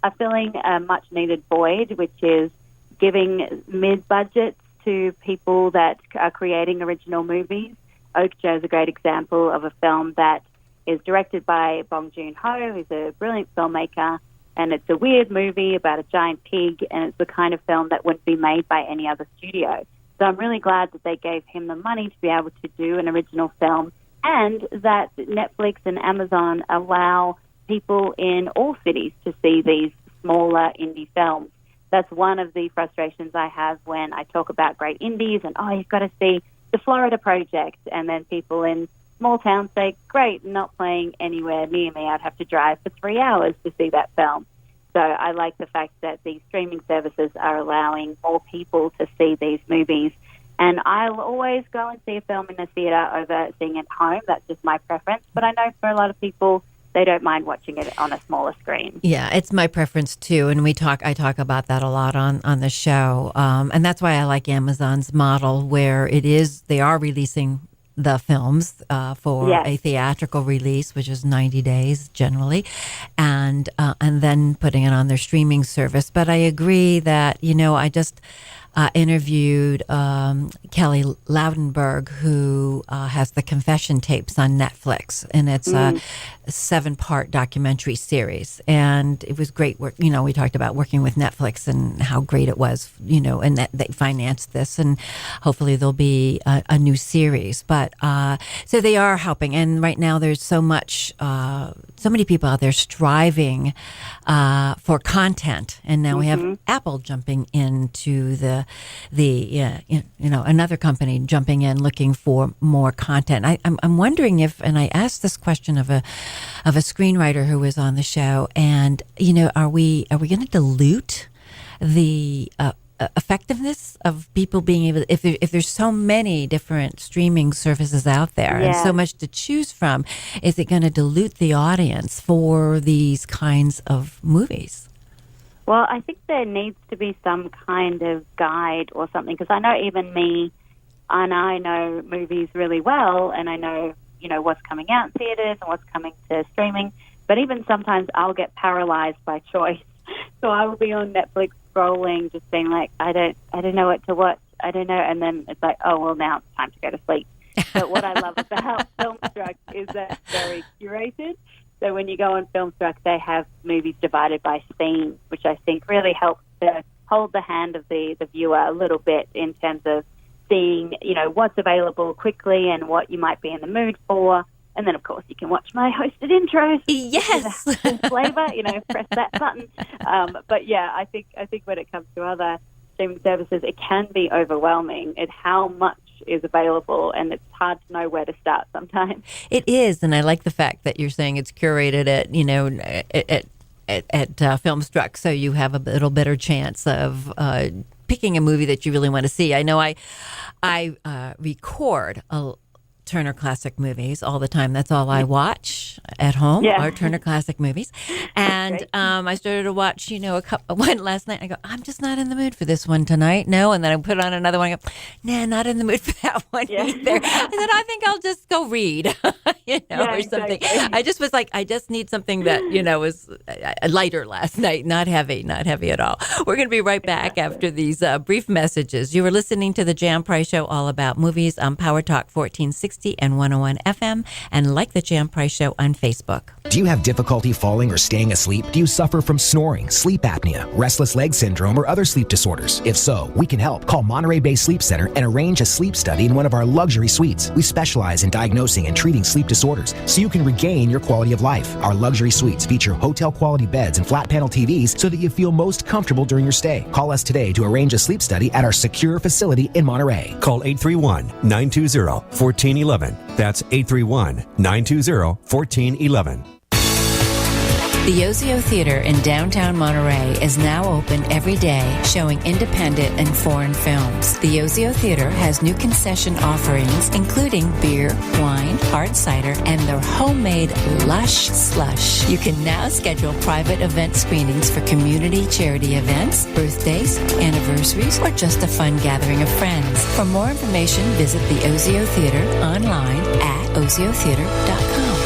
are filling a much-needed void, which is giving mid-budgets to people that are creating original movies. Okja is a great example of a film that is directed by Bong Joon-ho, who's a brilliant filmmaker, and it's a weird movie about a giant pig, and it's the kind of film that wouldn't be made by any other studio. So I'm really glad that they gave him the money to be able to do an original film, and that Netflix and Amazon allow people in all cities to see these smaller indie films. That's one of the frustrations I have when I talk about great indies and, you've got to see the Florida Project, and then people in small towns say, great, not playing anywhere near me. I'd have to drive for 3 hours to see that film. So I like the fact that these streaming services are allowing more people to see these movies And I'll always go and see a film in the theater over seeing it at home. That's just my preference. But I know for a lot of people, they don't mind watching it on a smaller screen. Yeah, it's my preference too, and I talk about that a lot on the show, and that's why I like Amazon's model, where they are releasing the films for Yes. a theatrical release, which is 90 days generally, and then putting it on their streaming service. But I agree that I just interviewed Kelly Loudenberg, who has the Confession tapes on Netflix, and it's a 7-part documentary series. And it was great work. We talked about working with Netflix and how great it was, and that they financed this, and hopefully there'll be a new series. But so they are helping. And right now there's so many people out there striving for content. And now we have Apple jumping into another company jumping in looking for more content. I'm wondering if, and I asked this question of a screenwriter who was on the show, and are we going to dilute the effectiveness of people being able if there's so many different streaming services out there and so much to choose from, is it going to dilute the audience for these kinds of movies? Well, I think there needs to be some kind of guide or something, because I know even me, and I know movies really well, and I know, what's coming out in theaters and what's coming to streaming, but even sometimes I'll get paralyzed by choice. So I will be on Netflix scrolling, just being like, I don't know what to watch. I don't know. And then it's like, oh, well, now it's time to go to sleep. But what I love about Filmstruck is that it's very curated. So when you go on Filmstruck, they have movies divided by themes, which I think really helps to hold the hand of the viewer a little bit in terms of seeing, what's available quickly and what you might be in the mood for. And then, of course, you can watch my hosted intros. Yes. Flavor, press that button. But yeah, I think when it comes to other streaming services, it can be overwhelming at how much is available, and it's hard to know where to start sometimes. It is, and I like the fact that you're saying it's curated at Filmstruck, so you have a little better chance of picking a movie that you really want to see. I know I record Turner Classic Movies all the time. That's all I watch at home are Turner Classic Movies. And I started to watch, one last night. I go, I'm just not in the mood for this one tonight. No. And then I put on another one. I go, nah, not in the mood for that one either. And then I think I'll just go read, or something. Exactly. I just was like, I just need something that, was lighter last night, not heavy at all. We're going to be right back after these brief messages. You were listening to the Jan Price Show, all about movies on Power Talk 1460 and 101 FM, and like the Jan Price Show on Facebook. Do you have difficulty falling or staying asleep? Do you suffer from snoring, sleep apnea, restless leg syndrome, or other sleep disorders? If so, we can help. Call Monterey-based Sleep Center and arrange a sleep study in one of our luxury suites. We specialize in diagnosing and treating sleep disorders so you can regain your quality of life. Our luxury suites feature hotel-quality beds and flat-panel TVs so that you feel most comfortable during your stay. Call us today to arrange a sleep study at our secure facility in Monterey. Call 831-920-1411. That's 831-920-1411. The Ozio Theater in downtown Monterey is now open every day, showing independent and foreign films. The Ozio Theater has new concession offerings, including beer, wine, hard cider, and their homemade Lush Slush. You can now schedule private event screenings for community charity events, birthdays, anniversaries, or just a fun gathering of friends. For more information, visit the Ozio Theater online at oziotheater.com.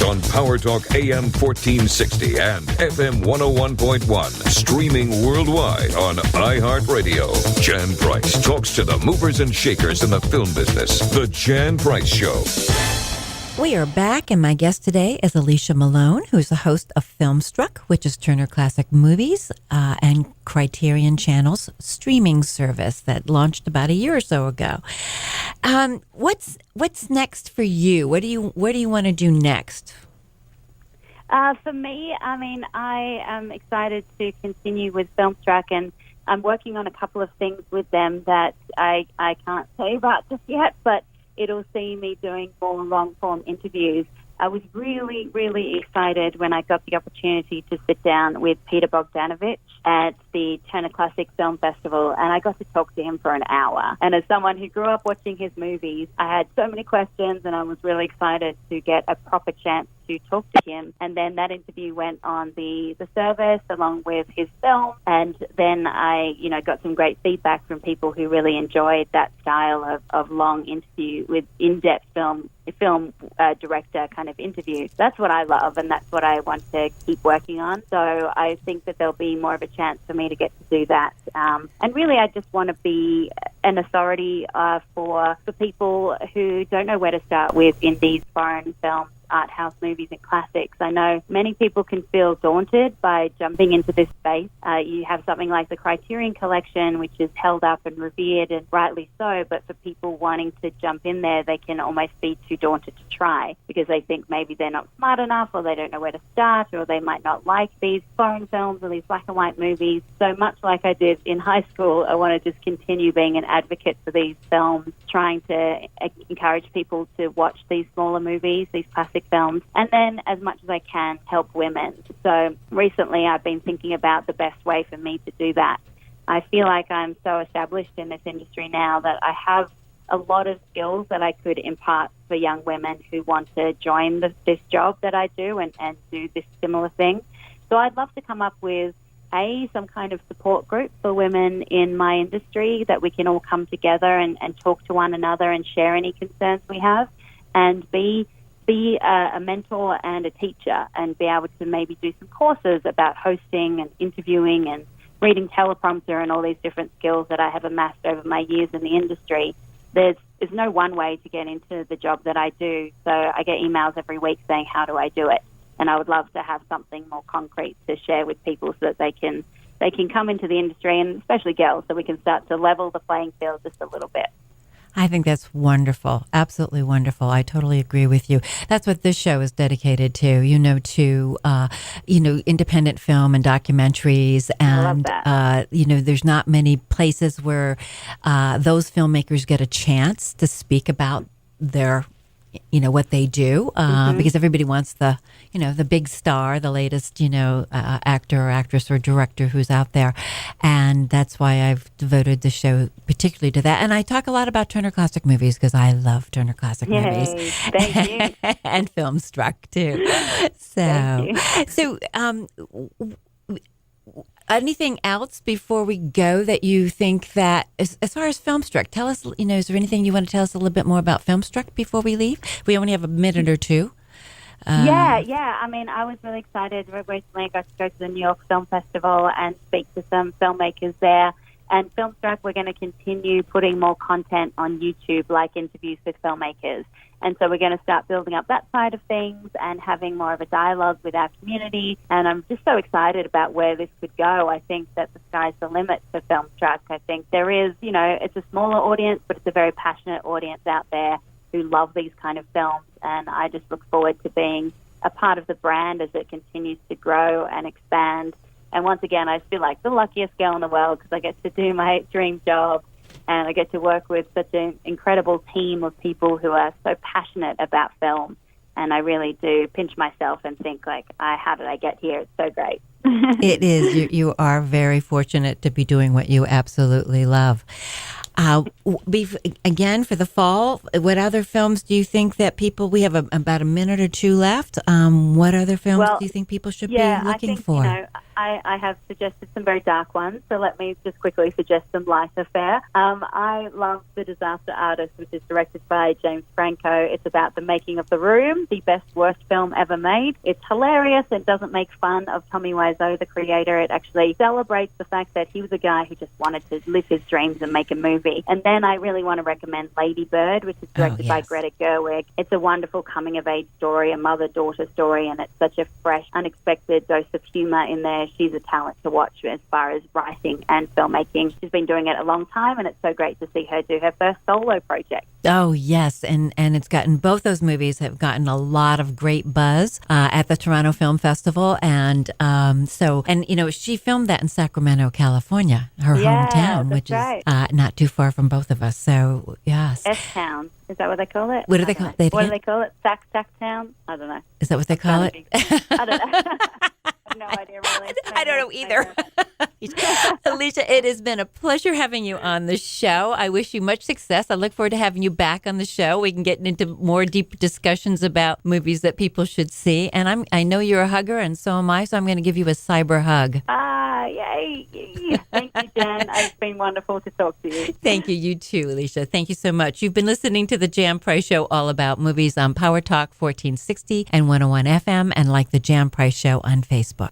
On Power Talk AM 1460 and FM 101.1. Streaming worldwide on iHeartRadio. Jan Price talks to the movers and shakers in the film business. The Jan Price Show. We are back, and my guest today is Alicia Malone, who's the host of Filmstruck, which is Turner Classic Movies and Criterion Channel's streaming service that launched about a year or so ago. What's next for you? What do you want to do next? For me, I am excited to continue with Filmstruck, and I'm working on a couple of things with them that I can't say about just yet, but it'll see me doing more long-form interviews. I was really, really excited when I got the opportunity to sit down with Peter Bogdanovich at the Turner Classic Film Festival, and I got to talk to him for an hour. And as someone who grew up watching his movies, I had so many questions, and I was really excited to get a proper chance to talk to him. And then that interview went on the service along with his film, and then I, got some great feedback from people who really enjoyed that style of long interview with in-depth film director kind of interview. That's what I love, and that's what I want to keep working on. So I think that there'll be more of a chance for me to get to do that. And really, I just want to be an authority for people who don't know where to start with indie foreign films, art house movies and classics. I know many people can feel daunted by jumping into this space. You have something like the Criterion Collection, which is held up and revered, and rightly so, but for people wanting to jump in there, they can almost be too daunted to try because they think maybe they're not smart enough, or they don't know where to start, or they might not like these foreign films or these black and white movies. So much like I did in high school, I want to just continue being an advocate for these films, trying to encourage people to watch these smaller movies, these classic films, and then as much as I can help women. So recently I've been thinking about the best way for me to do that. I feel like I'm so established in this industry now that I have a lot of skills that I could impart for young women who want to join this job that I do and do this similar thing. So I'd love to come up with some kind of support group for women in my industry that we can all come together and talk to one another and share any concerns we have, and be a mentor and a teacher, and be able to maybe do some courses about hosting and interviewing and reading teleprompter and all these different skills that I have amassed over my years in the industry. There's no one way to get into the job that I do, so I get emails every week saying, how do I do it? And I would love to have something more concrete to share with people so that they can come into the industry, and especially girls, so we can start to level the playing field just a little bit. I think that's wonderful. Absolutely wonderful. I totally agree with you. That's what this show is dedicated to, independent film and documentaries. And, I love that. There's not many places where those filmmakers get a chance to speak about their what they do, because everybody wants the big star, the latest, actor or actress or director who's out there. And that's why I've devoted the show particularly to that. And I talk a lot about Turner Classic Movies because I love Turner Classic Movies. Thank you. And Filmstruck too. So anything else before we go that you think that, as far as Filmstruck, tell us, is there anything you want to tell us a little bit more about Filmstruck before we leave? We only have a minute or two. Yeah. I mean, I was really excited. Recently I got to go to the New York Film Festival and speak to some filmmakers there. And Filmstruck, we're going to continue putting more content on YouTube, like interviews with filmmakers. And so we're going to start building up that side of things and having more of a dialogue with our community. And I'm just so excited about where this could go. I think that the sky's the limit for Filmstruck. I think there is, it's a smaller audience, but it's a very passionate audience out there who love these kind of films. And I just look forward to being a part of the brand as it continues to grow and expand. And once again, I feel like the luckiest girl in the world because I get to do my dream job. And I get to work with such an incredible team of people who are so passionate about film. And I really do pinch myself and think, how did I get here? It's so great. It is. You are very fortunate to be doing what you absolutely love. Again, for the fall, what other films do you think that we have about a minute or two left. What other films do you think people should be looking for? I have suggested some very dark ones, so let me just quickly suggest some lighter fare. I love The Disaster Artist, which is directed by James Franco. It's about the making of The Room, the best, worst film ever made. It's hilarious. It doesn't make fun of Tommy Wiseau, the creator. It actually celebrates the fact that he was a guy who just wanted to live his dreams and make a movie. And then I really want to recommend Lady Bird, which is directed by Greta Gerwig. It's a wonderful coming-of-age story, a mother-daughter story, and it's such a fresh, unexpected dose of humor in there. she's a talent to watch as far as writing and filmmaking. She's been doing it a long time, and it's so great to see her do her first solo project. Oh, yes. And it's gotten, both those movies have gotten a lot of great buzz at the Toronto Film Festival. And she filmed that in Sacramento, California, her hometown, which is not too far from both of us. So, yes. S-Town. Is that what they call it? What do they call it? What do they call it? Sacktown? I don't know. Is that what they call it? I don't know. I have no idea, really. I don't know either. Alicia, it has been a pleasure having you on the show. I wish you much success. I look forward to having you back on the show. We can get into more deep discussions about movies that people should see. And I know you're a hugger, and so am I, so I'm going to give you a cyber hug. Yay. Thank you, Jen. It's been wonderful to talk to you. Thank you. You too, Alicia. Thank you so much. You've been listening to the Jan Price Show, all about movies on Power Talk 1460 and 101 FM, and like the Jan Price Show on Facebook.